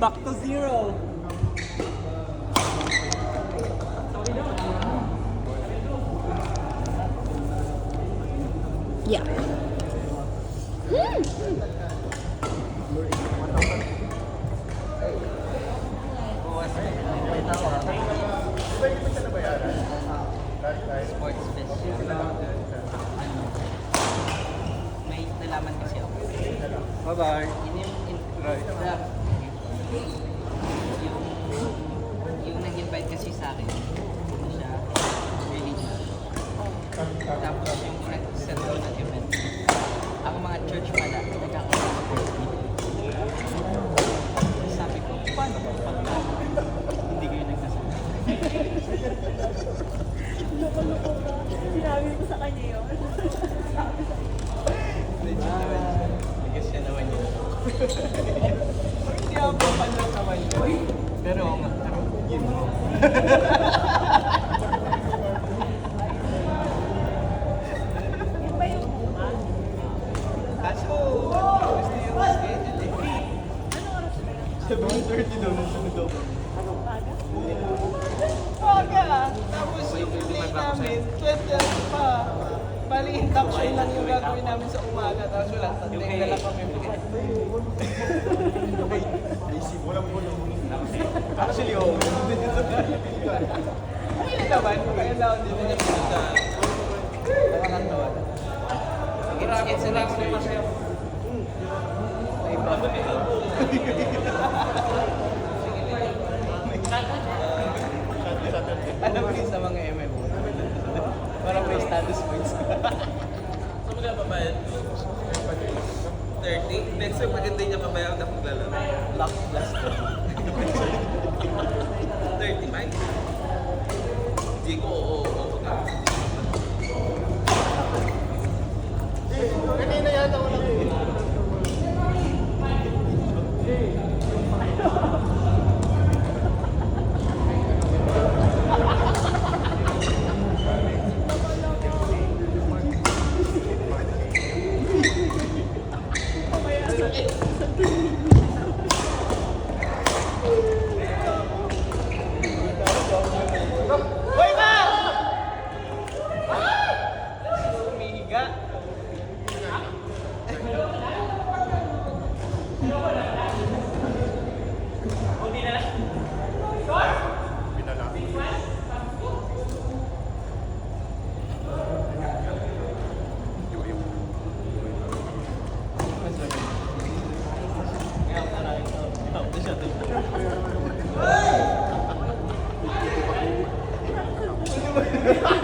Back to zero. Yeah. Sports fest. May nalaman kasi ako. Bye-bye. Yun yung nag-invite kasi sa akin. Ano siya? Religious. Tapos yung nag-set down ng event. Ako mga church pala. Nagkakaroon ako. Sabi ko, paano ba pagka hindi kayo nagkasama? Loko-loko ka. Sinabi ko sa kanya yun. Legit naman siya. Bigas siya naman yun. Hindi ako papanlang naman yun. Pero yun mo. Yun ba yung bunga? Kaso, gusto yung schedule eh. Ano oras ba yun? 7:30 daw, nasunod daw. Anong umaga? Baga, tapos yung play namin, 12 pa. Bali, induction lang yung gagawin namin sa umaga. Tapos wala, tandem na lang kami. Actually, oo. Hindi naman, kailangan din niya sa nakakatawa. It's an experience. Alam mo yun sa mga MMO. Parang may status points. So magkano bayad? 30? Next time, pag hindi niya mabayad na maglalaro. Lock blast. 35? Hindi ko, oo. Kanina yata wala ko. Hoy, ma! Umihiga. Ha